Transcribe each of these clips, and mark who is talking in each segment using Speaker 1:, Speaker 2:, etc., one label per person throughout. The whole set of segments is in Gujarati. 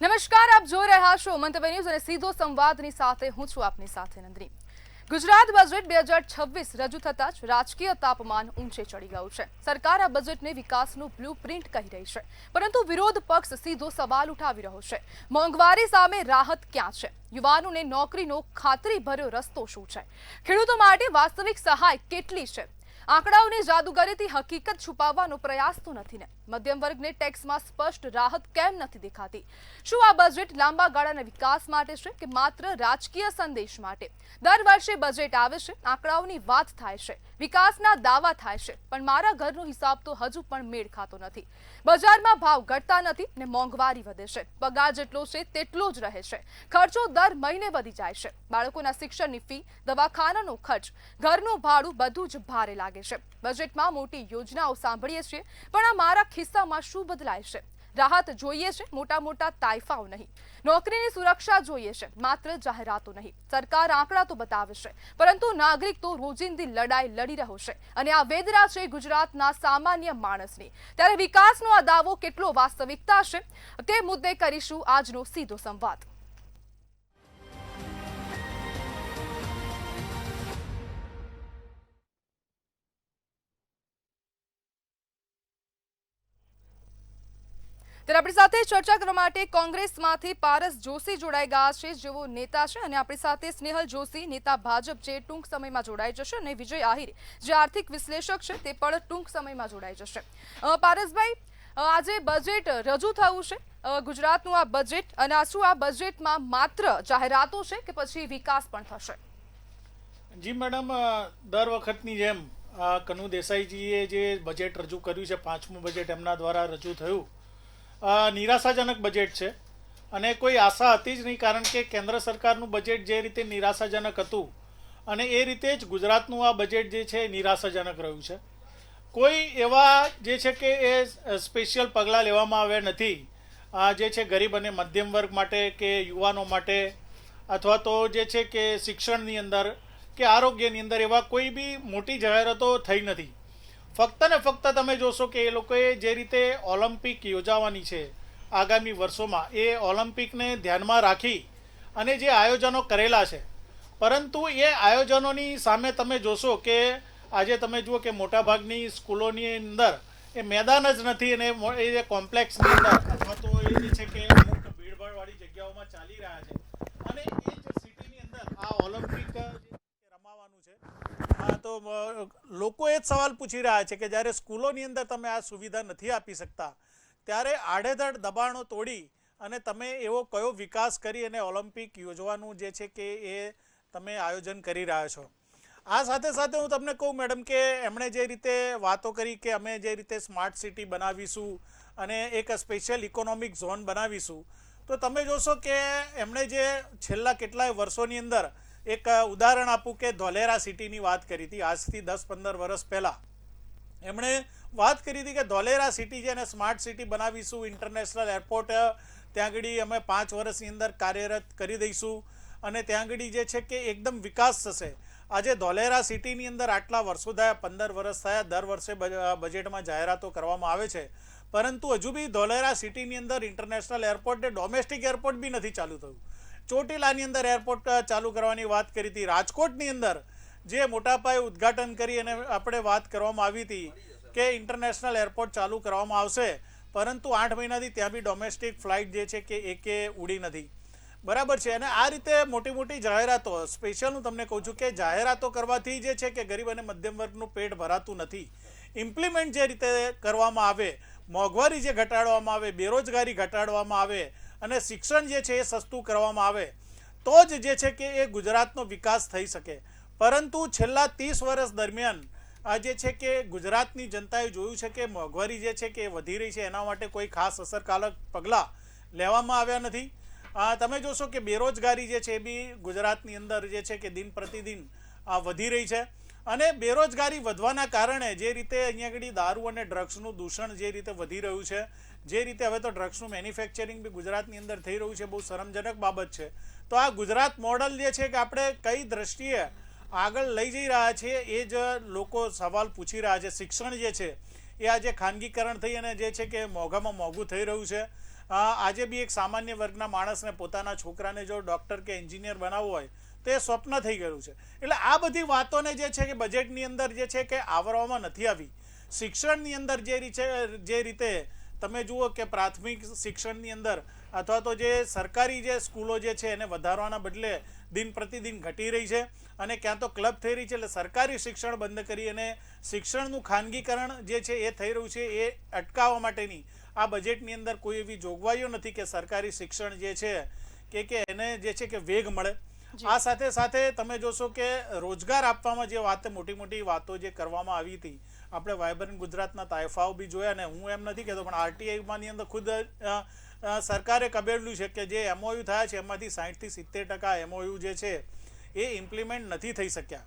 Speaker 1: નમસ્કાર, આપ જોઈ રહ્યા છો મંતવ્ય ન્યૂઝ અને સીધો સંવાદની સાથે હું છું આપની સાથે નંદની। ગુજરાત બજેટ 2026 રજૂ થતા જ રાજકીય તાપમાન ઊંચે ચડી ગયું છે। સરકાર આ બજેટને વિકાસનું બ્લુપ્રિન્ટ કહી રહી છે, પરંતુ વિરોધ પક્ષ સીધો સવાલ ઉઠાવી રહ્યો છે। મોંઘવારી સામે રાહત ક્યાં છે? યુવાનોને નોકરીનો ખાતરીભર્યો રસ્તો શું છે? ખેડૂતો માટે વાસ્તવિક સહાય કેટલી છે? આંકડાઓની જાદુગરીથી હકીકત છુપાવવાનો પ્રયાસ તો નથી ને? મધ્યમ વર્ગને ટેક્સમાં સ્પષ્ટ રાહત કેમ નથી દેખાતી? શું આ બજેટ લાંબા ગાળાના વિકાસ માટે છે કે માત્ર રાજકીય સંદેશ માટે? દર વર્ષે બજેટ આવે છે, આંકડાઓની વાત થાય છે, વિકાસના દાવા થાય છે, પણ મારા ઘરનો હિસાબ તો હજુ પણ મેળ ખાતો નથી। બજારમાં ભાવ ઘટતા નથી ને મોંઘવારી વધે છે। પગાર જેટલો છે તેટલો જ રહે છે, ખર્ચો દર મહિને વધી જાય છે। બાળકોના શિક્ષણની ફી, દવાખાનાનો ખર્ચ, ઘરનું ભાડું બધું જ ભારે લાગે છે। બજેટમાં મોટી યોજનાઓ સાંભળીએ છીએ, પણ આ મારા ખિસ્સામાં શું બદલાય છે? રાહત જોઈએ છે, મોટા મોટા તાઇફાઓ નહીં। નોકરીની સુરક્ષા જોઈએ છે, માત્ર જાહેરાતો નહીં। સરકાર આંકડા તો બતાવે છે, પરંતુ નાગરિક તો રોજિંદી લડાઈ લડી રહ્યો છે, અને આ વેદના છે ગુજરાતના સામાન્ય માણસની। ત્યારે વિકાસનો આ દાવો કેટલો વાસ્તવિકતા છે તે મુદ્દે કરીશું આજનો સીધો સંવાદ। ત્યારે આપણી સાથે ચર્ચા કરવા માટે કોંગ્રેસમાંથી પારસ જોશી જોડાઈ ગયા છે, જેઓ નેતા છે, અને આપણી સાથે સ્નેહલ જોશી, નેતા ભાજપ, જે ટૂંક સમયમાં જોડાઈ જશે, અને વિજય આહિર, જે આર્થિક વિશ્લેષક છે, તે પણ ટૂંક સમયમાં જોડાઈ જશે। પારસભાઈ, આજે બજેટ રજૂ થયું છે, ગુજરાતનું આ બજેટ, અને શું આ બજેટમાં માત્ર જાહેરાતો છે કે પછી વિકાસ પણ થશે?
Speaker 2: જી મેડમ, દર વખતની જેમ કનુ દેસાઈજીએ જે બજેટ રજૂ કર્યું છે, પાંચમું બજેટ એમના દ્વારા રજૂ થયું, નિરાશાજનક બજેટ છે, અને કોઈ આશા હતી જ નહીં, કારણ કે કેન્દ્ર સરકારનું બજેટ જે રીતે નિરાશાજનક હતું, અને એ રીતે જ ગુજરાતનું આ બજેટ જે છે નિરાશાજનક રહ્યું છે। કોઈ એવા જે છે કે એ સ્પેશિયલ પગલાં લેવામાં આવ્યા નથી જે છે ગરીબ અને મધ્યમ વર્ગ માટે કે યુવાનો માટે, અથવા તો જે છે કે શિક્ષણની અંદર કે આરોગ્યની અંદર એવા કોઈ બી મોટી જાહેરાતો થઈ નથી। ફક્ત ને ફક્ત તમે જોશો કે એ લોકોએ જે રીતે ઓલિમ્પિક યોજાવાની છે આગામી વર્ષોમાં, એ ઓલિમ્પિકને ધ્યાનમાં રાખી અને જે આયોજનો કરેલા છે, પરંતુ એ આયોજનોની સામે તમે જોશો કે આજે તમે જુઓ કે મોટાભાગની સ્કૂલોની અંદર એ મેદાન જ નથી, અને એ કોમ્પ્લેક્સની અંદર અથવા તો એ જે છે કે અમુક ભીડભાડવાળી જગ્યાઓમાં ચાલી રહ્યા છે, અને એ જ સિટીની અંદર આ ઓલિમ્પિક રમાવાનું છે। તો લોકો એ જ સવાલ પૂછી રહ્યા છે કે જ્યારે સ્કૂલોની અંદર તમે આ સુવિધા નથી આપી શકતા, ત્યારે આડેધડ દબાણો તોડી અને તમે એવો કયો વિકાસ કરી અને ઓલિમ્પિક યોજવાનું જે છે કે એ તમે આયોજન કરી રહ્યા છો? આ સાથે સાથે હું તમને કહું મેડમ કે એમણે જે રીતે વાતો કરી કે અમે જે રીતે સ્માર્ટ સિટી બનાવીશું અને એક સ્પેશિયલ ઇકોનોમિક ઝોન બનાવીશું, તો તમે જોશો કે એમણે જે છેલ્લા કેટલાય વર્ષોની અંદર એક ઉદાહરણ આપું કે ધોલેરા સિટીની વાત કરી હતી, આજથી 10-15 વર્ષ પહેલાં એમણે વાત કરી હતી કે ધોલેરા સિટી છે અને સ્માર્ટ સિટી બનાવીશું, ઇન્ટરનેશનલ એરપોર્ટ ત્યાં આગળ અમે 5 વર્ષની અંદર કાર્યરત કરી દઈશું, અને ત્યાં આગળ જે છે કે એકદમ વિકાસ થશે। આજે ધોલેરા સિટીની અંદર આટલા વર્ષો થયા, 15 વર્ષ થયા, દર વર્ષે બજેટમાં જાહેરાતો કરવામાં આવે છે, પરંતુ હજુ બી ધોલેરા સિટીની અંદર ઇન્ટરનેશનલ એરપોર્ટ ને ડોમેસ્ટિક એરપોર્ટ બી નથી ચાલુ થયું। ચોટીલાની અંદર એરપોર્ટ ચાલુ કરવાની વાત કરી હતી, રાજકોટની અંદર જે મોટા પાયે ઉદ્ઘાટન કરી અને આપણે વાત કરવામાં આવી હતી કે ઇન્ટરનેશનલ એરપોર્ટ ચાલુ કરવામાં આવશે, પરંતુ 8 મહિનાથી ત્યાં બી ડોમેસ્ટિક ફ્લાઇટ જે છે કે એકે ઉડી નથી, બરાબર છે। અને આ રીતે મોટી મોટી જાહેરાતો, સ્પેશિયલ હું તમને કહું છું કે જાહેરાતો કરવાથી જે છે કે ગરીબ અને મધ્યમ વર્ગનું પેટ ભરાતું નથી। ઇમ્પ્લિમેન્ટ જે રીતે કરવામાં આવે, મોંઘવારી જે ઘટાડવામાં આવે, બેરોજગારી ઘટાડવામાં આવે, અને શિક્ષણ જે છે એ સસ્તું કરવામાં આવે, તો જ જે છે કે એ ગુજરાતનો વિકાસ થઈ શકે। પરંતુ છેલ્લા 30 વર્ષ દરમિયાન આ જે છે કે ગુજરાતની જનતાએ જોયું છે કે મોંઘવારી જે છે કે વધી રહી છે, એના માટે કોઈ ખાસ અસરકારક પગલાં લેવામાં આવ્યા નથી। તમે જોશો કે બેરોજગારી જે છે એ બી ગુજરાતની અંદર જે છે કે દિન પ્રતિદિન વધી રહી છે, અને બેરોજગારી વધવાના કારણે જે રીતે અહીંયા આગળ દારૂ અને ડ્રગ્સનું દૂષણ જે રીતે વધી રહ્યું છે, જે રીતે હવે તો ડ્રગ્સનું મેન્યુફેક્ચરિંગ બી ગુજરાતની અંદર થઈ રહ્યું છે, બહુ શરમજનક બાબત છે। તો આ ગુજરાત મોડલ જે છે કે આપણે કઈ દ્રષ્ટિએ આગળ લઈ જઈ રહ્યા છીએ એ જ લોકો સવાલ પૂછી રહ્યા છે। શિક્ષણ જે છે એ આજે ખાનગીકરણ થઈ અને જે છે કે મોંઘામાં મોંઘું થઈ રહ્યું છે, આજે બી એક સામાન્ય વર્ગના માણસને પોતાના છોકરાને જો ડૉક્ટર કે એન્જિનિયર બનાવવું હોય તો એ સ્વપ્ન થઈ ગયું છે. એટલે આ બધી વાતોને જે છે કે બજેટની અંદર જે છે કે આવરવામાં નથી આવી. શિક્ષણની અંદર જે રીતે તમે જુઓ કે પ્રાથમિક શિક્ષણની અંદર અથવા તો જે સરકારી જે સ્કૂલો જે છે એને વધારવાના બદલે દિન પ્રતિદિન ઘટી રહી છે અને ક્યાં તો ક્લબ થઈ રહી છે. એટલે સરકારી શિક્ષણ બંધ કરી અને શિક્ષણનું ખાનગીકરણ જે છે એ થઈ રહ્યું છે, એ અટકાવવા માટેની આ બજેટની અંદર કોઈ એવી જોગવાઈઓ નથી કે સરકારી શિક્ષણ જે છે કે એને જે છે કે વેગ મળે. આ સાથે સાથે તમે જોશો કે રોજગાર આપવામાં જે મોટી મોટી વાતો જે કરવામાં આવી હતી, આપણે વાયબ્રન્ટ ગુજરાતના તાયફાઓ બી જોયા ને હું એમ નથી કહેતો પણ આરટીઆઈમાંની અંદર ખુદ સરકારે કબેલું છે કે જે એમઓયુ થયા છે એમાંથી 60 થી 70% એમઓયુ જે છે એ ઇમ્પ્લિમેન્ટ નથી થઈ શક્યા.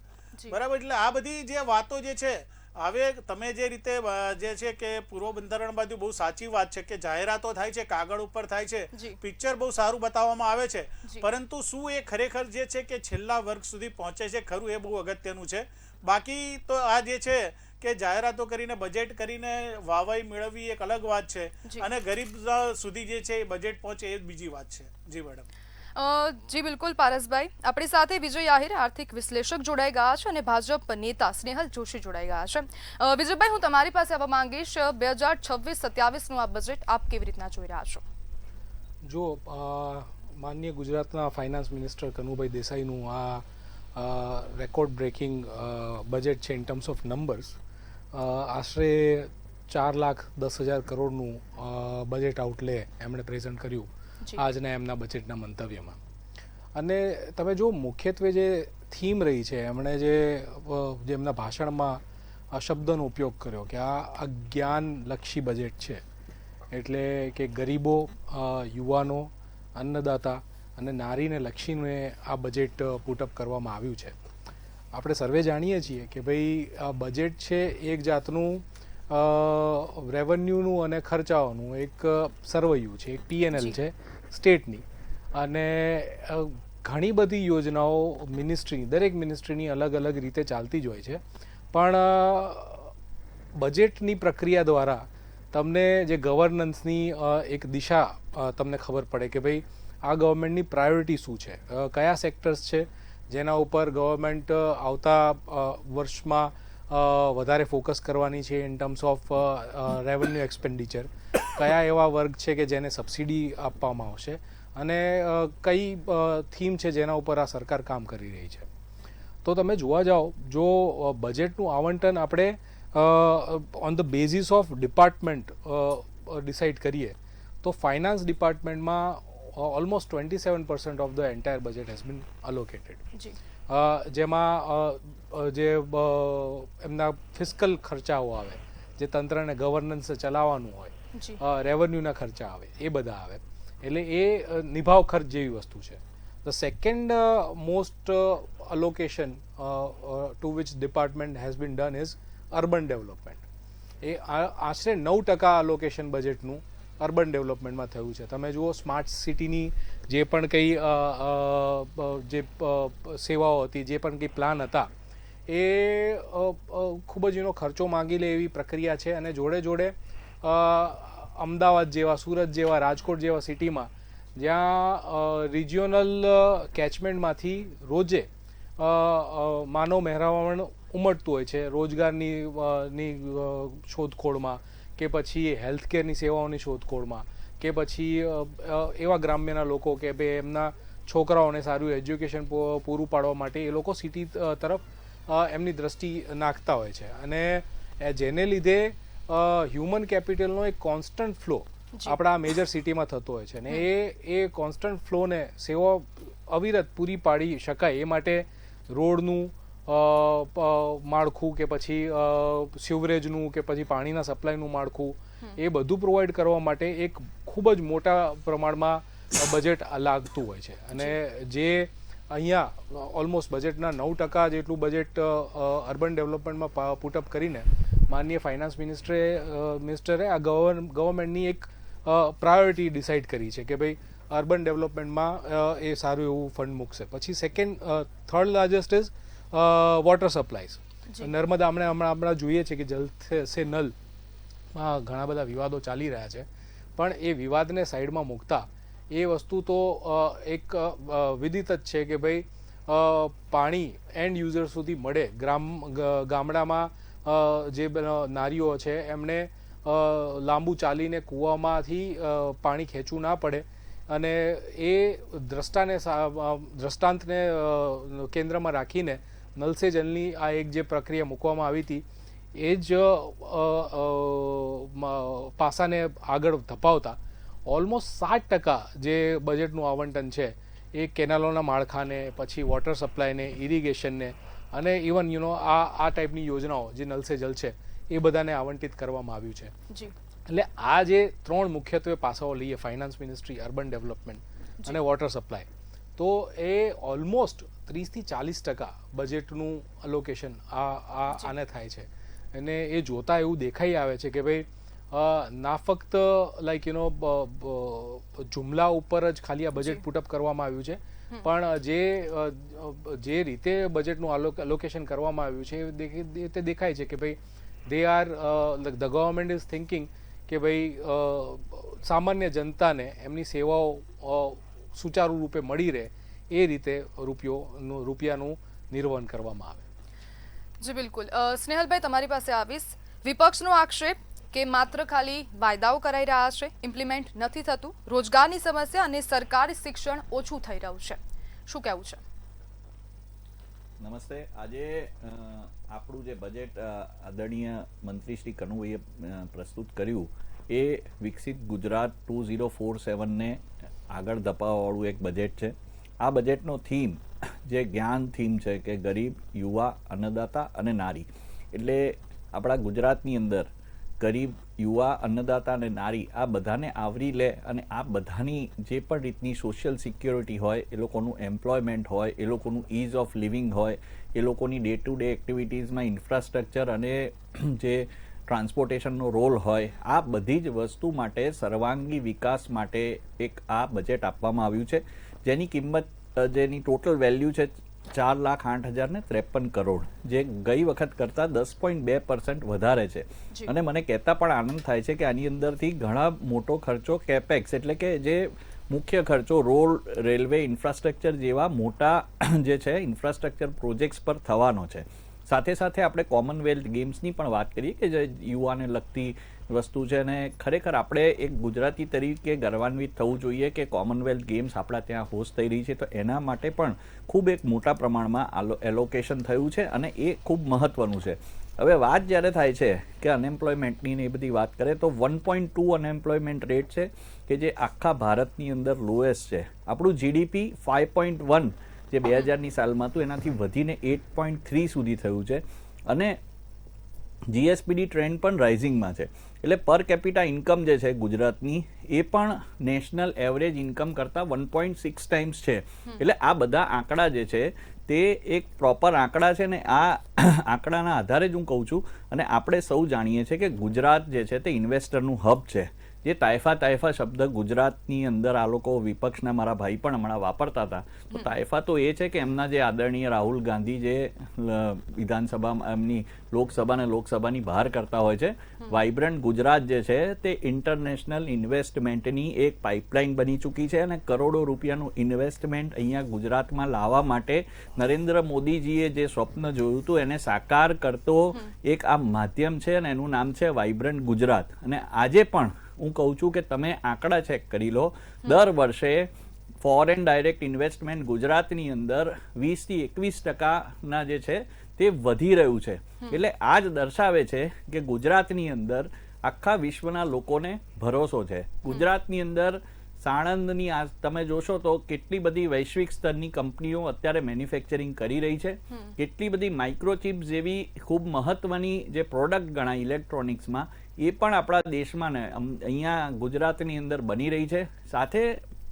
Speaker 2: બરાબર. એટલે આ બધી જે વાતો જે છે, હવે તમે જે રીતે જે છે કે પૂર્વ બંધારણ બાજુ બહુ સાચી વાત છે કે જાહેરાતો થાય છે, કાગળ ઉપર થાય છે, પિક્ચર બહુ સારું બતાવવામાં આવે છે, પરંતુ શું એ ખરેખર જે છે કે છેલ્લા વર્ગ સુધી પહોંચે છે ખરું, એ બહુ અગત્યનું છે. બાકી તો આ જે છે કે જાહેરાતો કરીને બજેટ કરીને વાહવાઈ મેળવવી એક અલગ વાત છે અને ગરીબ સુધી જે છે એ બજેટ પહોંચે એ બીજી વાત છે. જી મેડમ.
Speaker 1: જી બિલકુલ પારસભાઈ, આપણી સાથે વિજય આહિર આર્થિક વિશ્લેષક જોડાઈ ગયા છે અને ભાજપ નેતા સ્નેહલ જોશી જોડાઈ ગયા છે. વિજયભાઈ, હું તમારી પાસે આવવા માંગીશ, 2026-27નું આ બજેટ આપ કેવી રીતના જોઈ રહ્યા છો?
Speaker 3: જો માનનીય ગુજરાતના ફાઇનાન્સ મિનિસ્ટર કનુભાઈ દેસાઈનું આ રેકોર્ડ બ્રેકિંગ બજેટ છે ઇન ટર્મ્સ ઓફ નંબર્સ. આશરે 4,10,000 કરોડનું બજેટ આઉટલે એમણે પ્રેઝન્ટ કર્યું આજના એમના બજેટના મંતવ્યમાં. અને તમે જો મુખ્યત્વે જે થીમ રહી છે, એમણે જે એમના ભાષણમાં આ શબ્દનો ઉપયોગ કર્યો કે આ જ્ઞાનલક્ષી બજેટ છે, એટલે કે ગરીબો, યુવાનો, અન્નદાતા અને નારીને લક્ષીને આ બજેટ પુટઅપ કરવામાં આવ્યું છે. આપણે સર્વે જાણીએ છીએ કે ભાઈ આ બજેટ છે એક જાતનું રેવન્યુનું અને ખર્ચાઓનું એક સર્વૈયું છે, એક પીએનએલ છે સ્ટેટની. અને ઘણી બધી યોજનાઓ દરેક મિનિસ્ટ્રીની અલગ અલગ રીતે ચાલતી જ હોય છે, પણ બજેટની પ્રક્રિયા દ્વારા તમને જે ગવર્નન્સની એક દિશા તમને ખબર પડે કે ભાઈ આ ગવર્મેન્ટની પ્રાયોરિટી શું છે, કયા સેક્ટર્સ છે જેના ઉપર ગવર્મેન્ટ આવતા વર્ષમાં વધારે ફોકસ કરવાની છે in terms of revenue expenditure, કયા એવા વર્ગ છે કે જેને સબસિડી આપવામાં આવશે અને કઈ થીમ છે જેના ઉપર આ સરકાર કામ કરી રહી છે. તો તમે જોવા જાઓ, જો બજેટનું આવંટન આપણે on the basis of department decide કરીએ તો ફાઇનાન્સ ડિપાર્ટમેન્ટમાં almost 27% of the entire budget has been allocated. જેમાં જે એમના ફિસ્કલ ખર્ચાઓ આવે, જે તંત્રને ગવર્નન્સ ચલાવવાનું હોય, રેવન્યુના ખર્ચા આવે, એ બધા આવે. એટલે એ નિભાવ ખર્ચ જેવી વસ્તુ છે. The second most allocation to which department has been done is urban development. એ આશરે 9% અલોકેશન બજેટનું અર્બન ડેવલપમેન્ટમાં થયું છે. તમે જુઓ સ્માર્ટ સિટીની જે પણ કંઈ જે સેવાઓ હતી, જે પણ કંઈ પ્લાન હતા, એ ખૂબ જ એનો ખર્ચો માંગી લે એવી પ્રક્રિયા છે. અને જોડે જોડે અમદાવાદ જેવા, સુરત જેવા, રાજકોટ જેવા સિટીમાં જ્યાં રિજિયોનલ કેચમેન્ટમાંથી રોજે માનવ મહેરામણ ઉમટતું હોય છે રોજગારની શોધખોળમાં, કે પછી હેલ્થકેરની સેવાઓની શોધખોળમાં, કે પછી એવા ગ્રામ્યના લોકો કે ભાઈ એમના છોકરાઓને સારું એજ્યુકેશન પૂરું પાડવા માટે એ લોકો સિટી તરફ એમની દ્રષ્ટિ નાખતા હોય છે. અને જેને લીધે હ્યુમન કેપિટલનો એક કોન્સ્ટન્ટ ફ્લો આપણા મેજર સિટીમાં થતો હોય છે. અને એ કોન્સ્ટન્ટ ફ્લોને સેવાઓ અવિરત પૂરી પાડી શકાય એ માટે રોડનું માળખું, કે પછી સિવરેજનું, કે પછી પાણીના સપ્લાયનું માળખું, એ બધું પ્રોવાઈડ કરવા માટે એક ખૂબ જ મોટા પ્રમાણમાં બજેટ લાગતું હોય છે. અને જે અહીંયા ઓલમોસ્ટ બજેટના 9% જેટલું બજેટ અર્બન ડેવલપમેન્ટમાં પુટઅપ કરીને માનનીય ફાઇનાન્સ મિનિસ્ટરે આ ગવર્મેન્ટની એક પ્રાયોરિટી ડિસાઇડ કરી છે કે ભાઈ અર્બન ડેવલપમેન્ટમાં એ સારું એવું ફંડ મૂકશે. પછી third largest is water સપ્લાયઝ. Narmada હમણાં જોઈએ છે કે જલ સે નલમાં ઘણા બધા વિવાદો ચાલી રહ્યા છે, પણ એ વિવાદને સાઈડમાં મૂકતા એ વસ્તુ તો એક વિદિત જ છે કે ભાઈ પાણી એન્ડ યુઝર સુધી મળે. ગામડામાં જે નારીઓ છે એમને લાંબુ ચાલીને કૂવામાંથી પાણી ખેંચવું ના પડે, અને એ દ્રષ્ટાંતને કેન્દ્રમાં રાખીને નલ સે જલની આ એક જે પ્રક્રિયા મૂકવામાં આવી હતી એ જ પાસાને આગળ ધપાવતા ઓલમોસ્ટ 60% જે બજેટનું આવંટન છે એ કેનાલોના માળખાને, પછી વોટર સપ્લાયને, ઇરિગેશનને અને ઇવન આ ટાઈપની યોજનાઓ જે નલ સે જલ છે એ બધાને આવંટિત કરવામાં આવ્યું છે. એટલે આ જે 3 મુખ્યત્વે પાસાઓ લઈએ, ફાઇનાન્સ મિનિસ્ટ્રી, અર્બન ડેવલપમેન્ટ અને વોટર સપ્લાય, તો એ ઓલમોસ્ટ 30-40% બજેટનું અલોકેશન આને થાય છે. અને એ જોતા એવું દેખાઈ આવે છે કે ભાઈ ના ફક્ત લાઈક જુમલા ઉપર જ ખાલી આ બજેટ પુટઅપ કરવામાં આવ્યું છે, પણ જે રીતે બજેટનું અલોકેશન કરવામાં આવ્યું છે તે દેખાય છે કે ભાઈ ધ ગવર્મેન્ટ ઇઝ થિંકિંગ કે ભાઈ સામાન્ય જનતાને એમની સેવાઓ સુચારુ રૂપે મળી રહે એ રીતે રૂપિયાનું નિર્વહન કરવામાં આવે.
Speaker 1: જી બિલકુલ. સ્નેહલભાઈ, તમારી પાસે આવીશ. વિપક્ષનો આક્ષેપ કે માત્ર ખાલી વાયદાઓ કરાઈ રહ્યા છે, ઇમ્પ્લિમેન્ટ નથી થતું, રોજગારની સમસ્યા અને સરકારી શિક્ષણ ઓછું થઈ રહ્યું છે, શું કહેવું છે?
Speaker 4: નમસ્તે. આજે આપણું જે બજેટ આદરણીય મંત્રી શ્રી કનુભાઈએ પ્રસ્તુત કર્યું એ વિકસિત ગુજરાત 2047ને આગળ ધપાવવાવાળું એક બજેટ છે. આ બજેટનો થીમ જે જ્ઞાન થીમ છે કે ગરીબ, યુવા, અન્નદાતા અને નારી, એટલે આપણા ગુજરાતની અંદર ગરીબ, યુવા, અન્નદાતા અને નારી આ બધાને આવરી લે અને આ બધાની જે પણ રીતની સોશિયલ સિક્યોરિટી હોય, એ લોકોનું એમ્પ્લોયમેન્ટ હોય, એ લોકોનું ઇઝ ઓફ લિવિંગ હોય, એ લોકોની ડે ટુ ડે એક્ટિવિટીઝમાં ઇન્ફ્રાસ્ટ્રક્ચર અને જે ટ્રાન્સપોર્ટેશનનો રોલ હોય, આ બધી જ વસ્તુ માટે સર્વાંગી વિકાસ માટે એક આ બજેટ આપવામાં આવ્યું છે, જેની કિંમત જેની ટોટલ વેલ્યુ છે 4,08,053 કરોડ, જે ગઈ વખત કરતાં 10.2% વધારે છે. અને મને કહેતા પણ આનંદ થાય છે કે આની અંદરથી ઘણા મોટો ખર્ચો કેપેક્સ એટલે કે જે મુખ્ય ખર્ચો રોડ, રેલવે, ઇન્ફ્રાસ્ટ્રક્ચર જેવા મોટા જે છે ઇન્ફ્રાસ્ટ્રક્ચર પ્રોજેક્ટ્સ પર થવાનો છે. સાથે સાથે આપણે કોમનવેલ્થ ગેમ્સની પણ વાત કરીએ કે જે યુવાને લગતી વસ્તુ છે, અને ખરેખર આપણે એક ગુજરાતી તરીકે ગર્વાન્વિત થવું જોઈએ કે કોમનવેલ્થ ગેમ્સ આપણા ત્યાં હોસ્ટ થઈ રહી છે, તો એના માટે પણ ખૂબ એક મોટા પ્રમાણમાં એલોકેશન થયું છે અને એ ખૂબ મહત્વનું છે. હવે વાત જ્યારે થાય છે કે અનએમ્પ્લોયમેન્ટની ને એ બધી વાત કરે તો 1.2 અનએમ્પ્લોયમેન્ટ રેટ છે કે જે આખા ભારતની અંદર લોએસ્ટ છે. આપણું જીડીપી 5.1 જે 2000ની સાલમાં હતું એનાથી વધીને 8.3 સુધી થયું છે, અને જીએસપીડી ટ્રેન્ડ પણ રાઇઝિંગમાં છે. એટલે પર કેપિટા ઇન્કમ જે છે ગુજરાતની એ પણ નેશનલ એવરેજ ઇન્કમ કરતાં 1.6 ટાઈમ્સ છે. એટલે આ બધા આંકડા જે છે તે એક પ્રોપર આંકડા છે, ને આ આંકડાના આધારે જ હું કહું છું. અને આપણે સૌ જાણીએ છીએ કે ગુજરાત જે છે તે ઇન્વેસ્ટરનું હબ છે. જે તાઇફા શબ્દ ગુજરાતની અંદર આ લોકો વિપક્ષના મારા ભાઈ પણ હમણાં વાપરતા હતા, તો તાઇફા તો એ છે કે એમના જે આદરણીય રાહુલ ગાંધી જે વિધાનસભા એમની લોકસભાની બહાર કરતા હોય છે, વાઇબ્રન્ટ ગુજરાત જે છે તે ઇન્ટરનેશનલ ઇન્વેસ્ટમેન્ટની એક પાઇપલાઇન બની ચૂકી છે, અને કરોડો રૂપિયાનું ઇન્વેસ્ટમેન્ટ અહીંયા ગુજરાતમાં લાવવા માટે નરેન્દ્ર મોદીજીએ જે સ્વપ્ન જોયું હતું એને સાકાર કરતો એક આ માધ્યમ છે, અને એનું નામ છે વાઇબ્રન્ટ ગુજરાત. અને આજે પણ હું કહું છું કે તમે આંકડા ચેક કરી લો, દર વર્ષે ફોરેન ડાયરેક્ટ ઇન્વેસ્ટમેન્ટ ગુજરાતની અંદર 20-21% જે છે તે વધી રહ્યું છે. એટલે આ જ દર્શાવે છે કે ગુજરાતની અંદર આખા વિશ્વના લોકોને ભરોસો છે. ગુજરાતની અંદર સાણંદની આ તમે જોશો તો કેટલી બધી વૈશ્વિક સ્તરની કંપનીઓ અત્યારે મેન્યુફેક્ચરિંગ કરી રહી છે, કેટલી બધી માઇક્રોચિપ્સ જેવી ખૂબ મહત્વની જે પ્રોડક્ટ ગણાય ઇલેક્ટ્રોનિક્સમાં એ પણ આપણા દેશમાં ને અહીંયા ગુજરાતની અંદર બની રહી છે. સાથે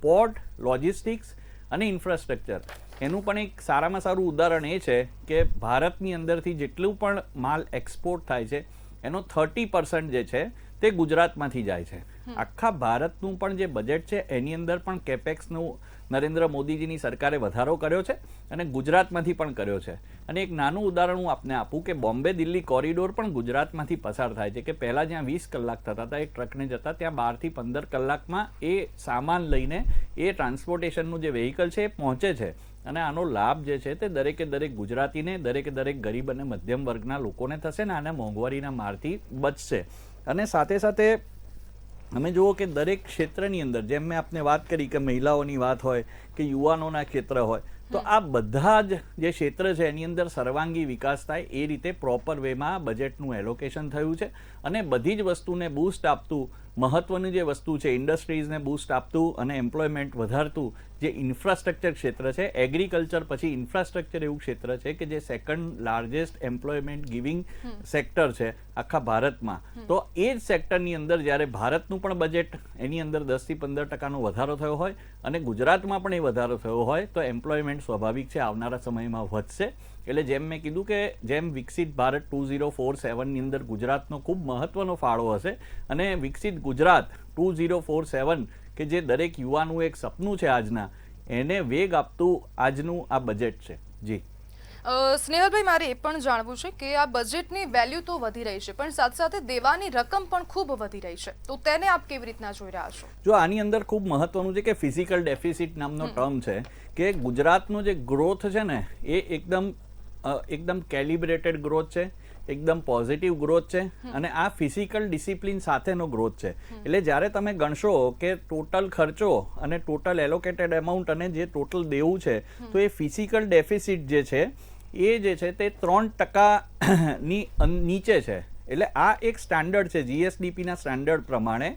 Speaker 4: પોર્ટ, લોજિસ્ટિક્સ અને ઇન્ફ્રાસ્ટ્રક્ચર એનું પણ એક સારામાં સારું ઉદાહરણ એ છે કે ભારતની અંદરથી જેટલું પણ માલ એક્સપોર્ટ થાય છે એનો 30% જે છે તે ગુજરાતમાંથી જાય છે. આખા ભારતનું પણ જે બજેટ છે એની અંદર પણ કેપેક્સનું નરેન્દ્ર મોદીજીની સરકારે વધારો કર્યો છે અને ગુજરાતમાંથી પણ કર્યો છે. અને એક નાનું ઉદાહરણ હું આપને આપું કે બોમ્બે દિલ્હી કોરિડોર પણ ગુજરાતમાંથી પસાર થાય છે, કે પહેલાં જ્યાં 20 કલાક થતા હતા એક ટ્રકને જતા, ત્યાં 12 થી 15 કલાકમાં એ સામાન લઈને એ ટ્રાન્સપોર્ટેશનનું જે વ્હીકલ છે એ પહોંચે છે. અને આનો લાભ જે છે તે દરેકે દરેક ગુજરાતીને, દરેકે દરેક ગરીબ અને મધ્યમ વર્ગના લોકોને થશે ને આને મોંઘવારીના મારથી બચશે. અને સાથે સાથે અમે જુઓ કે દરેક ક્ષેત્રની અંદર, જેમ મેં આપને વાત કરી કે મહિલાઓની વાત હોય કે યુવાનોના ક્ષેત્ર હોય, તો આ બધા જ જે ક્ષેત્ર છે એની અંદર સર્વાંગી વિકાસ થાય એ રીતે પ્રોપર વેમાં બજેટનું એલોકેશન થયું છે. અને બધી જ વસ્તુને બૂસ્ટ આપતું, મહત્વની જે વસ્તુ છે ઇન્ડસ્ટ્રીઝને બૂસ્ટ આપતું અને એમ્પ્લોયમેન્ટ વધારતું જે ઇન્ફ્રાસ્ટ્રક્ચર ક્ષેત્ર છે, એગ્રીકલ્ચર પછી ઇન્ફ્રાસ્ટ્રક્ચર એવું ક્ષેત્ર છે કે જે second largest employment giving sector છે આખા ભારતમાં. તો એ જ સેક્ટરની અંદર જ્યારે ભારતનું પણ બજેટ એની અંદર 10 થી 15% વધારો થયો હોય અને ગુજરાતમાં પણ એ વધારો થયો હોય તો એમ્પ્લોયમેન્ટ સ્વાભાવિક છે આવનારા સમયમાં વધશે. એટલે જેમ મેં કીધું કે જેમ વિકસિત ભારત 2047ની અંદર ગુજરાતનો ખૂબ મહત્વનો ફાળો હશે અને વિકસિત ગુજરાત 2047 કે જે દરેક યુવાનું એક સપનું છે આજના, એને વેગ આપતું આજનું આ બજેટ છે. જી
Speaker 1: સ્નેહલભાઈ, મારે એ પણ જાણવું છે કે આ બજેટની વેલ્યુ તો વધી રહી છે પણ સાથે સાથે દેવાની રકમ પણ ખૂબ વધી રહી છે, તો તેને આપ કેવી રીતના જોઈ રહ્યા છો?
Speaker 4: જો આની અંદર ખૂબ મહત્વનું છે કે ફિઝિકલ ડેફિસિટ નામનો ટર્મ છે કે ગુજરાતનો જે ગ્રોથ છે ને એ એકદમ કેલિબ્રેટેડ ગ્રોથ છે, એકદમ પોઝિટિવ ગ્રોથ છે અને આ ફિઝિકલ ડિસિપ્લિન સાથેનો ગ્રોથ છે. એટલે જ્યારે તમે ગણશો કે ટોટલ ખર્ચો અને ટોટલ એલોકેટેડ એમાઉન્ટ અને જે ટોટલ દેવું છે, તો એ ફિઝિકલ ડેફિસિટ જે છે એ જે છે તે 3%ની નીચે છે. એટલે આ એક સ્ટાન્ડર્ડ છે જીએસડીપીના સ્ટાન્ડર્ડ પ્રમાણે.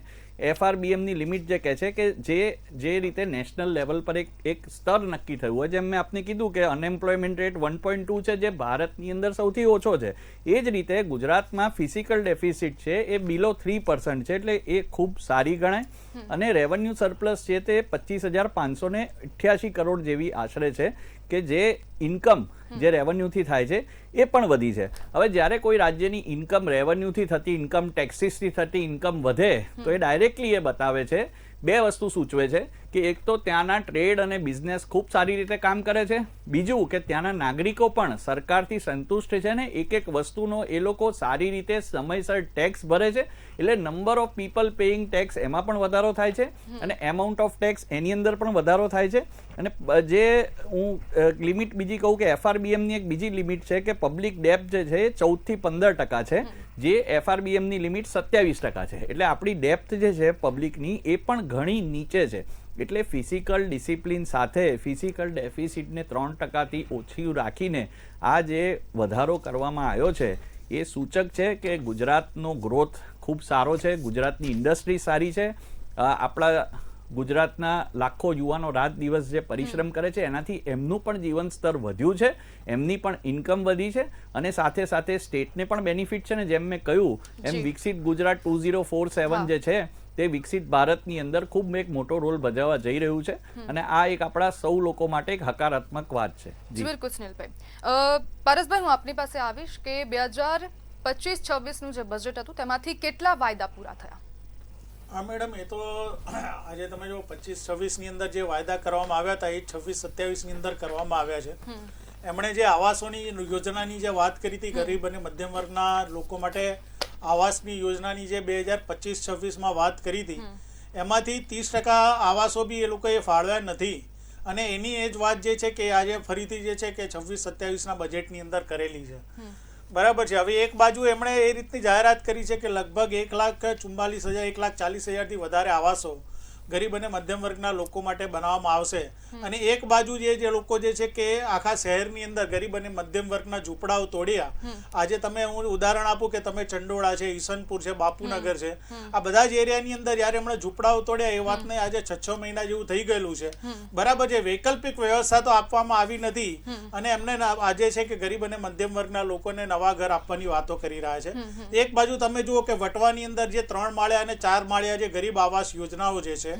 Speaker 4: FRBMની લિમિટ જે કહે છે કે જે રીતે નેશનલ લેવલ પર એક સ્તર નક્કી થયું હોય, જેમ મેં આપને કીધું કે અનએમ્પ્લોયમેન્ટ રેટ 1.2 છે જે ભારતની અંદર સૌથી ઓછો છે, એ જ રીતે ગુજરાતમાં ફિઝિકલ ડેફિસિટ છે એ બિલો 3% છે, એટલે એ ખૂબ સારી ગણાય. અને રેવન્યુ સરપ્લસ છે તે 25,588 કરોડ જેવી આશરે છે કે જે ઇન્કમ જે રેવન્યુથી થાય છે એ પણ વધી છે. હવે જ્યારે કોઈ રાજ્યની ઇન્કમ રેવન્યુથી થતી, ઇન્કમ ટેક્સીસથી થતી ઇન્કમ વધે તો એ ડાયરેક્ટલી એ બતાવે છે, બે વસ્તુ સૂચવે છે કે એક તો ત્યાંના ટ્રેડ અને બિઝનેસ ખૂબ સારી રીતે કામ કરે છે, બીજું કે ત્યાંના નાગરિકો પણ સરકારથી સંતુષ્ટ છે ને એક વસ્તુનો એ લોકો સારી રીતે સમયસર ટેક્સ ભરે છે. એટલે number of people paying tax એમાં પણ વધારો થાય છે અને એમાઉન્ટ ઓફ ટેક્સ એની અંદર પણ વધારો થાય છે. અને જે હું લિમિટ બીજી કહું કે FRBMની એક બીજી લિમિટ છે કે પબ્લિક ડેપ્ટ જે છે એ 14 થી 15% છે, જે FRBMની લિમિટ 27% છે. એટલે આપણી ડેપ્થ જે છે પબ્લિકની એ પણ ઘણી નીચે છે. એટલે ફિઝિકલ ડિસિપ્લિન સાથે ફિઝિકલ ડેફિસિટને 3%થી ઓછી રાખીને આ જે વધારો કરવામાં આવ્યો છે એ સૂચક છે કે ગુજરાતનો ગ્રોથ ખૂબ સારો છે, ગુજરાતની ઇન્ડસ્ટ્રી સારી છે, આપણા ગુજરાતના લાખો યુવાનો રાત દિવસ જે પરિશ્રમ કરે છે એનાથી એમનું પણ જીવન સ્તર વધ્યું છે, એમની પણ ઇન્કમ વધી છે અને સાથે સાથે સ્ટેટને પણ બેનિફિટ છે. ને જેમ મેં કહ્યું એમ વિકસિત ગુજરાત 2047 જે છે તે વિકસિત ભારતની અંદર ખૂબ એક મોટો રોલ ભજવવા જઈ રહ્યું છે અને આ એક આપણા સૌ લોકો માટે એક હકારાત્મક વાત છે.
Speaker 1: બિલકુલ સ્નેહલભાઈ. પારસભાઈ, હું આપની પાસે આવીશ કે 2025-26નું જે બજેટ હતું તેમાંથી કેટલા વાયદા પૂરા થયા?
Speaker 2: હા મેડમ, એ તો આજે તમે જો 25-26ની અંદર જે વાયદા કરવામાં આવ્યા હતા એ 26-27ની અંદર કરવામાં આવ્યા છે. એમણે જે આવાસોની યોજનાની જે વાત કરી હતી, ગરીબ અને મધ્યમ વર્ગના લોકો માટે આવાસની યોજનાની જે 2025-26માં વાત કરી હતી, એમાંથી 30% આવાસો બી એ લોકોએ ફાળવ્યા નથી. અને એની એ જ વાત જે છે કે આજે ફરીથી જે છે કે 26-27ના બજેટની અંદર કરેલી છે. બરાબર છે. હવે એક બાજુ એમણે એ રીતની જાહેરાત કરી છે કે લગભગ 1,44,000 1,40,000થી વધારે આવાસો ગરીબ અને મધ્યમ વર્ગના લોકો માટે બનાવવામાં આવશે. અને એક બાજુ જે લોકો જે છે કે આખા શહેરની અંદર ગરીબ અને મધ્યમ વર્ગના ઝૂંપડાઓ તોડ્યા. આજે તમે હું ઉદાહરણ આપું કે તમે ચંડોળા છે, ઈસનપુર છે, બાપુનગર છે, આ બધા જ એરિયાની અંદર જ્યારે એમણે ઝૂંપડાઓ તોડ્યા એ વાતને આજે 6-6 મહિના જેવું થઈ ગયેલું છે. બરાબર છે. વૈકલ્પિક વ્યવસ્થા તો આપવામાં આવી નથી અને એમને આજે છે કે ગરીબ અને મધ્યમ વર્ગના લોકોને નવા ઘર આપવાની વાતો કરી રહ્યા છે. એક બાજુ તમે જુઓ કે વટવાની અંદર જે 3 માળિયા અને 4 માળિયા જે ગરીબ આવાસ યોજનાઓ જે છે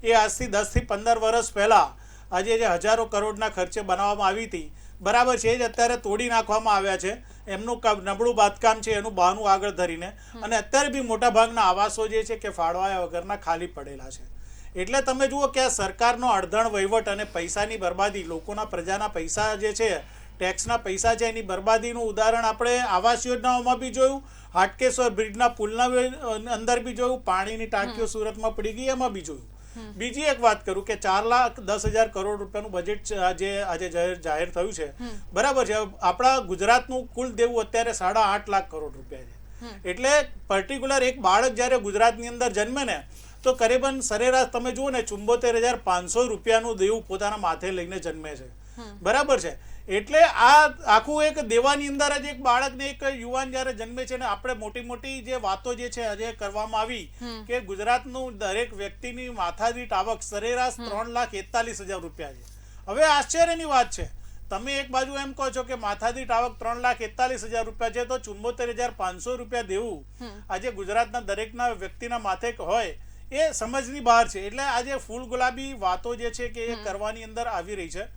Speaker 2: એ આજથી 10 થી 15 વર્ષ પહેલા આજે જે હજારો કરોડના ખર્ચે બનાવવામાં આવી હતી, બરાબર છે, એ જ અત્યારે તોડી નાખવામાં આવ્યા છે. એમનું નબળું બાંધકામ છે એનું બહાનું આગળ ધરીને, અને અત્યારે બી મોટાભાગના આવાસો જે છે કે ફાળવાયા વગરના ખાલી પડેલા છે. એટલે તમે જુઓ કે આ સરકારનો અડધણ વહીવટ અને પૈસાની બરબાદી, લોકોના પ્રજાના પૈસા જે છે, ટેક્સના પૈસા છે, એની બરબાદીનું ઉદાહરણ આપણે આવાસ યોજનાઓમાં બી જોયું, હાટકેશ્વર બ્રિજના પુલના અંદર બી જોયું, પાણીની ટાંકીઓ સુરતમાં પડી ગઈ એમાં બી જોયું. બીજી એક વાત કરું કે 4,10,000 કરોડ રૂપિયાનું બજેટ આજે જાહેર થયું છે. બરાબર છે. આપણા ગુજરાતનું કુલ દેવું અત્યારે 8.5 લાખ કરોડ રૂપિયા છે. એટલે પર્ટિક્યુલર એક બાળક જ્યારે ગુજરાતની અંદર જન્મે ને તો કરીબન સરેરાશ તમે જુઓ ને 74,500 રૂપિયાનું દેવું પોતાના માથે લઈને જન્મે છે. બરાબર છે. એટલે આ આખું એક દેવાની અંદર જ એક બાળકને, એક યુવાન જ્યારે જન્મે છે ને, આપણે મોટી મોટી જે વાતો જે છે આજે કરવામાં આવી કે ગુજરાતનું દરેક વ્યક્તિની માથાદીઠ આવક સરેરાશ 3,41,000 રૂપિયા છે. હવે આશ્ચર્યની વાત છે, તમે એક બાજુ એમ કહો છો કે માથાદીઠ આવક 3,41,000 રૂપિયા છે, તો 74,500 રૂપિયા દેવું આજે ગુજરાતના દરેકના વ્યક્તિના માથે હોય એ સમજની બહાર છે. એટલે આજે ફૂલ ગુલાબી વાતો જે છે કે એ કરવાની અંદર આવી રહી છે.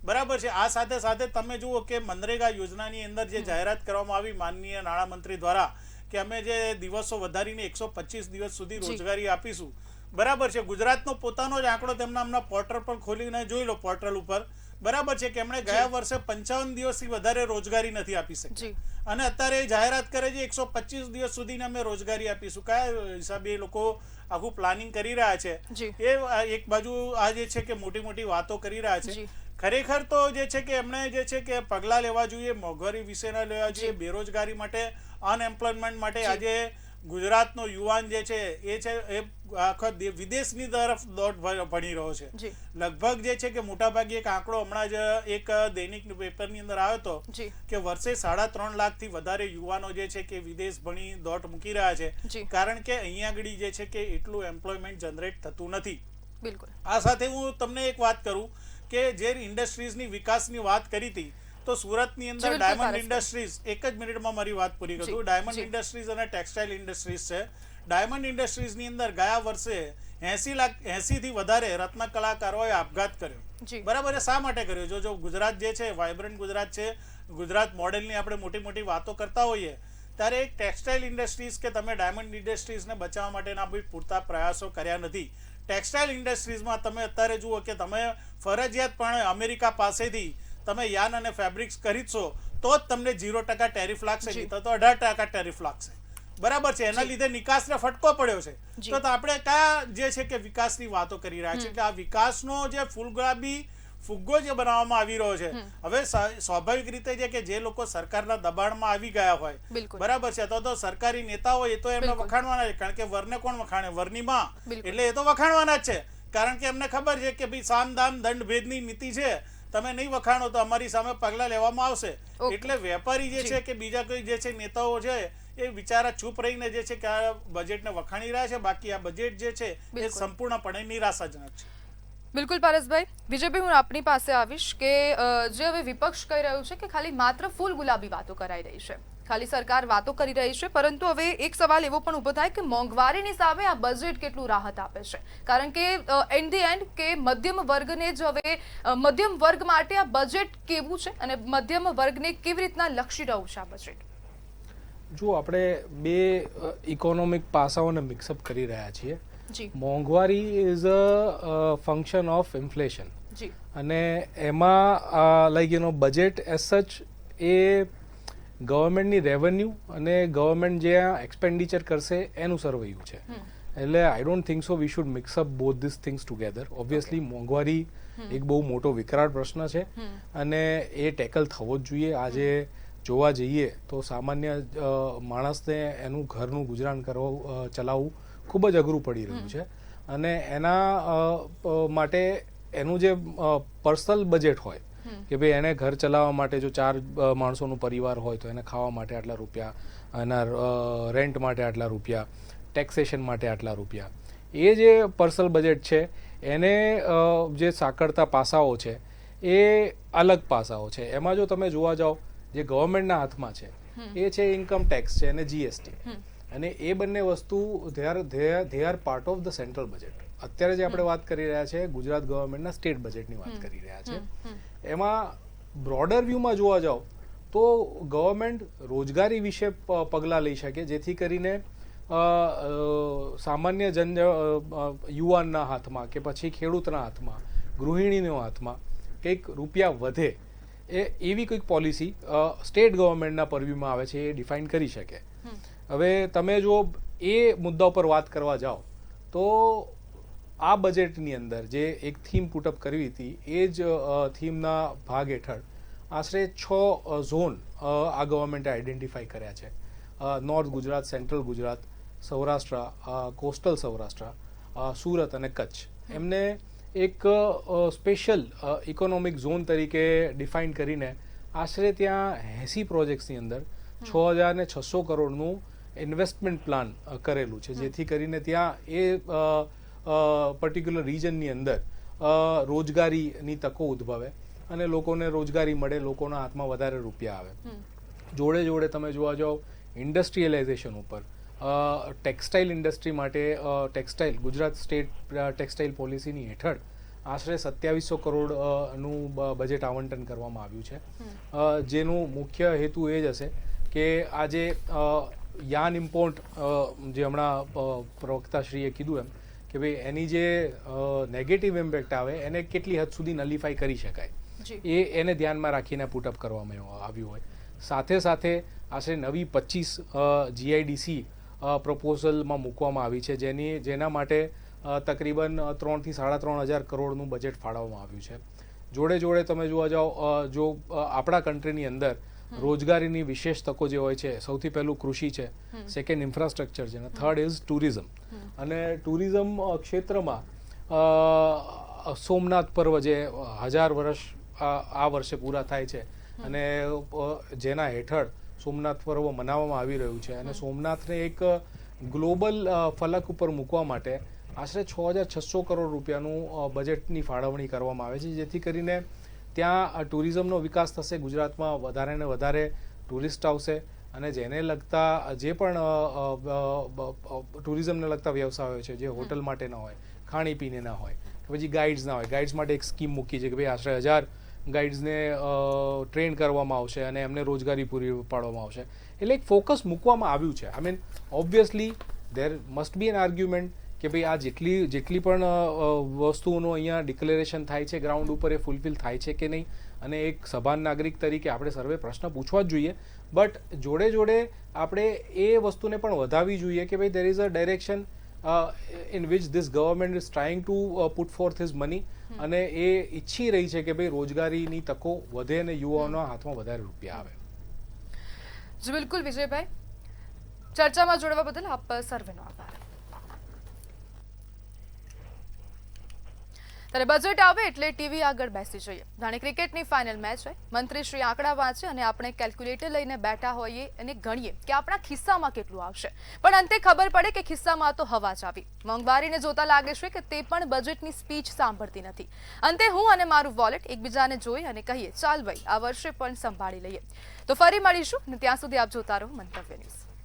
Speaker 2: બરાબર છે. આ સાથે સાથે તમે જુઓ કે મનરેગા યોજનાની અંદર જે જાહેરાત કરવામાં આવી માનનીય નાણામંત્રી દ્વારા કે અમે જે દિવસો વધારીને 125 દિવસ સુધી રોજગારી આપીશું. બરાબર છે. ગુજરાતનો પોતાનો જ આંકડો તેમના પોર્ટલ પર ખોલીને જોઈ લો, પોર્ટલ ઉપર. બરાબર છે કે એમણે ગયા વર્ષે 55 દિવસથી વધારે રોજગારી નથી આપી શકી, અને અત્યારે જાહેરાત કરે છે 125 દિવસ સુધીને અમે રોજગારી આપીશું. કયા હિસાબે એ લોકો આખું પ્લાનિંગ કરી રહ્યા છે? એ એક બાજુ આ જે છે કે મોટી મોટી વાતો કરી રહ્યા છે. ખરેખર તો જે છે કે એમણે જે છે કે પગલાં લેવા જોઈએ, મોંઘવારી વિશેના લેવા જોઈએ, બેરોજગારી માટે, અનએમ્પ્લોયમેન્ટ માટે. આજે ગુજરાતનો યુવાન જે છે એ આખા વિદેશની તરફ દોટ ભણી રહ્યો છે. લગભગ જે છે કે મોટાભાગે એક આંકડો હમણાં જ એક દૈનિક પેપરની અંદર આવ્યો હતો કે વર્ષે 3.5 લાખથી વધારે યુવાનો જે છે કે વિદેશ ભણી દોટ મૂકી રહ્યા છે, કારણ કે અહીંયા આગળ જે છે કે એટલું એમ્પ્લોયમેન્ટ જનરેટ થતું નથી. બિલકુલ. આ સાથે હું તમને એક વાત કરું કે જે ઇન્ડસ્ટ્રીઝની વિકાસની વાત કરી હતી, તો સુરતની અંદર ડાયમંડ ઇન્ડસ્ટ્રીઝ, એક જ મિનિટમાં મારી વાત પૂરી કરું, ડાયમંડ ઇન્ડસ્ટ્રીઝ અને ટેક્સટાઇલ ઇન્ડસ્ટ્રીઝ છે. ડાયમંડ ઇન્ડસ્ટ્રીઝની અંદર ગયા વર્ષે 80 થી વધારે રત્ન કલાકારોએ આપઘાત કર્યો. બરાબર. શા માટે કર્યો? જો ગુજરાત જે છે વાઇબ્રન્ટ ગુજરાત છે, ગુજરાત મોડેલની આપણે મોટી મોટી વાતો કરતા હોઈએ, ત્યારે એક ટેક્સટાઇલ ઇન્ડસ્ટ્રીઝ કે તમે ડાયમંડ ઇન્ડસ્ટ્રીઝને બચાવવા માટેના બી પૂરતા પ્રયાસો કર્યા નથી. ટેક્સટાઇલ ઇન્ડસ્ટ્રીઝમાં તમે અત્યારે જુઓ કે તમે ફરજિયાતપણે અમેરિકા પાસેથી તમે યાન અને ફેબ્રિક્સ ખરીદશો તો જ તમને 0% ટેરિફ લાગશે, નહીં તો 18% ટેરિફ લાગશે. બરાબર છે. એના લીધે નિકાસને ફટકો પડ્યો છે. તો આપણે કયા જે છે કે વિકાસની વાતો કરી રહ્યા છીએ? કે આ વિકાસનો જે ફૂલગુલાબી ફુગ્ગો જે બનાવવામાં આવી રહ્યો છે, હવે સ્વાભાવિક રીતે છે કે જે લોકો સરકારના દબાણમાં આવી ગયા હોય, બરાબર છે, તો સરકારી નેતા હોય એ તો એમને વખાણવાના છે, કારણ કે વરને કોણ વખાણે? વરની માં. એટલે એ તો વખાણવાના જ છે, કારણ કે એમને ખબર છે કે ભાઈ સામ દામ દંડ ભેદની નીતિ છે, તમે નહીં વખાણો તો અમારી સામે પગલા લેવામાં આવશે. એટલે વેપારી જે છે કે બીજા કોઈ જે છે નેતાઓ છે એ બિચારા ચૂપ રહીને જે છે કે આ બજેટને વખાણી રહ્યા છે. બાકી આ બજેટ જે છે એ સંપૂર્ણપણે નિરાશાજનક છે.
Speaker 1: બિલકુલ પારસભાઈ. વિજયભાઈ, હું આપની પાસે આવીશ કે જે હવે વિપક્ષ કહી રહ્યું છે કે ખાલી માત્ર ફૂલ ગુલાબી વાતો કરાઈ રહી છે, ખાલી સરકાર વાતો કરી રહી છે, પરંતુ હવે એક સવાલ એવો પણ ઊભો થાય કે મોંઘવારીની સામે આ બજેટ કેટલું રાહત આપે છે? કારણ કે એટ ધી એન્ડ કે મધ્યમ વર્ગને જ હવે મધ્યમ વર્ગ માટે આ બજેટ કેવું છે અને મધ્યમ વર્ગને કેવી રીતના લક્ષી રહ્યું છે આ બજેટ?
Speaker 3: જો આપણે બે ઇકોનોમિક પાસાઓને મિક્સઅપ કરી રહ્યા છીએ. મોંઘવારી is a function of inflation, અને એમાં લાઈક બજેટ એઝ સચ એ ગવર્મેન્ટની રેવન્યુ અને ગવર્મેન્ટ જે એક્સપેન્ડિચર કરશે એનું સર્વૈયું છે. એટલે I don't think so we should mix-up both this things together. Obviously મોંઘવારી એક બહુ મોટો વિકરાળ પ્રશ્ન છે અને એ ટેકલ થવો જ જોઈએ. આજે જોવા જઈએ તો સામાન્ય માણસને એનું ઘરનું ગુજરાન ચલાવવું ખૂબ જ અઘરું પડી રહ્યું છે, અને એના માટે એનું જે પર્સનલ બજેટ હોય કે ભાઈ એને ઘર ચલાવવા માટે જો 4 માણસોનું પરિવાર હોય તો એને ખાવા માટે આટલા રૂપિયા, એના રેન્ટ માટે આટલા રૂપિયા, ટેક્સેશન માટે આટલા રૂપિયા, એ જે પર્સનલ બજેટ છે એને જે સાંકળતા પાસાઓ છે એ અલગ પાસાઓ છે. એમાં જો તમે જોવા જાઓ, જે ગવર્મેન્ટના હાથમાં છે એ છે ઇન્કમ ટેક્સ છે અને જીએસટી, અને એ બંને વસ્તુ they are part of the central budget. અત્યારે જે આપણે વાત કરી રહ્યા છે ગુજરાત ગવર્મેન્ટના સ્ટેટ બજેટની વાત કરી રહ્યા છે. એમાં બ્રોડર વ્યૂમાં જોવા જાઓ તો ગવર્મેન્ટ રોજગારી વિશે પગલાં લઈ શકે, જેથી કરીને સામાન્ય યુવાનના હાથમાં કે પછી ખેડૂતના હાથમાં, ગૃહિણીના હાથમાં કંઈક રૂપિયા વધે એવી કોઈક પોલિસી સ્ટેટ ગવર્મેન્ટના પરવ્યુમાં આવે છે, એ ડિફાઇન કરી શકે. હવે તમે જો એ મુદ્દા ઉપર વાત કરવા જાઓ તો આ બજેટની અંદર જે એક થીમ પુટઅપ કરવી હતી એ જ થીમના ભાગ હેઠળ આશરે 6 ઝોન આ ગવર્મેન્ટે આઈડેન્ટિફાઈ કર્યા છે. North Gujarat, central Gujarat, Saurashtra, coastal Saurashtra, Surat અને કચ્છ, એમને એક સ્પેશિયલ ઇકોનોમિક ઝોન તરીકે ડિફાઇન કરીને આશરે ત્યાં 80 પ્રોજેક્ટ્સની અંદર 6,600 કરોડનું ઇન્વેસ્ટમેન્ટ પ્લાન કરેલું છે, જેથી કરીને ત્યાં એ પર્ટિક્યુલર રિજનની અંદર રોજગારીની તકો ઉદ્ભવે અને લોકોને રોજગારી મળે, લોકોના હાથમાં વધારે રૂપિયા આવે. જોડે જોડે તમે જોવા જાઓ ઇન્ડસ્ટ્રીયલાઇઝેશન ઉપર, ટેક્સટાઇલ ઇન્ડસ્ટ્રી માટે ગુજરાત સ્ટેટ ટેક્સટાઇલ પોલિસીની હેઠળ આશરે 2700 કરોડનું બજેટ આવંટન કરવામાં આવ્યું છે, જેનું મુખ્ય હેતુ એ જ હશે કે આજે યાન ઇમ્પોર્ટ જે હમણાં પ્રવક્તાશ્રીએ કીધું એમ કે ભાઈ એની જે નેગેટિવ ઇમ્પેક્ટ આવે એને કેટલી હદ સુધી નલિફાઈ કરી શકાય, એને ધ્યાનમાં રાખીને પુટઅપ કરવામાં આવ્યું હોય. સાથે સાથે આશરે નવી 25 GIDC પ્રપોઝલમાં મૂકવામાં આવી છે, જેના માટે તકરીબન 3 થી 3.5 કરોડનું બજેટ ફાળવવામાં આવ્યું છે. જોડે જોડે તમે જોવા જાઓ જો આપણા કન્ટ્રીની અંદર રોજગારીની વિશેષ તકો જે હોય છે, સૌથી પહેલું કૃષિ છે, સેકન્ડ ઇન્ફ્રાસ્ટ્રક્ચર છે, અને થર્ડ ઇઝ ટુરિઝમ. અને ટુરિઝમ ક્ષેત્રમાં સોમનાથ પર્વ જે 1000 વર્ષ આ વર્ષે પૂરા થાય છે અને જેના હેઠળ સોમનાથ પર્વ મનાવવામાં આવી રહ્યું છે, અને સોમનાથને એક ગ્લોબલ ફલક ઉપર મૂકવા માટે આશરે 6,600 કરોડ રૂપિયાનું બજેટની ફાળવણી કરવામાં આવે છે, જેથી કરીને ત્યાં ટુરિઝમનો વિકાસ થશે, ગુજરાતમાં વધારે ને વધારે ટુરિસ્ટ આવશે અને જેને લગતા જે પણ ટુરિઝમને લગતા વ્યવસાયો છે, જે હોટલ માટેના હોય, ખાણીપીણીના હોય, કે પછી ગાઈડ્સના હોય, ગાઈડ્સ માટે એક સ્કીમ મૂકી છે કે ભાઈ આશરે 1000 ગાઈડ્સને ટ્રેન કરવામાં આવશે અને એમને રોજગારી પૂરી પાડવામાં આવશે. એટલે એક ફોકસ મૂકવામાં આવ્યું છે. I mean obviously there must be an argument કે ભાઈ આ જેટલી પણ વસ્તુઓનો અહીંયા ડિક્લેરેશન થાય છે ગ્રાઉન્ડ ઉપર, એ ફૂલફિલ થાય છે કે નહીં, અને એક સભાન નાગરિક તરીકે આપણે સર્વે પ્રશ્ન પૂછવા જ જોઈએ. બટ જોડે જોડે આપણે એ વસ્તુને પણ વધારવી જોઈએ કે ભાઈ there is a direction in which this government is trying to put fourth his money, અને એ ઈચ્છી રહી છે કે ભાઈ રોજગારીની તકો વધે અને યુવાનોના હાથમાં વધારે રૂપિયા આવે.
Speaker 1: જી બિલકુલ વિજયભાઈ, ચર્ચામાં જોડવા બદલ આપ સર્વેનો આભાર. ત્યારે બજેટ આવે એટલે ટીવી આગળ બેસી જઈએ, જાણે ક્રિકેટની ફાઇનલ મેચ હોય, મંત્રી શ્રી આંકડા વાંચે અને આપણે કેલ્ક્યુલેટર લઈને બેઠા હોઈએ અને ગણીએ કે આપણા ખિસ્સામાં કેટલું આવશે, પણ અંતે ખબર પડે કે ખિસ્સામાં તો હવા જ આવી. મોંઘવારીને જોતા લાગે છે કે તે પણ બજેટની સ્પીચ સાંભળતી નથી. અંતે હું અને મારું વોલેટ એકબીજાને જોઈ અને કહીએ ચાલ ભાઈ આ વર્ષે પણ સંભાળી લઈએ. તો ફરી મળીશું, અને ત્યાં સુધી આપ જોતા રહો મંતવ્ય ન્યૂઝ.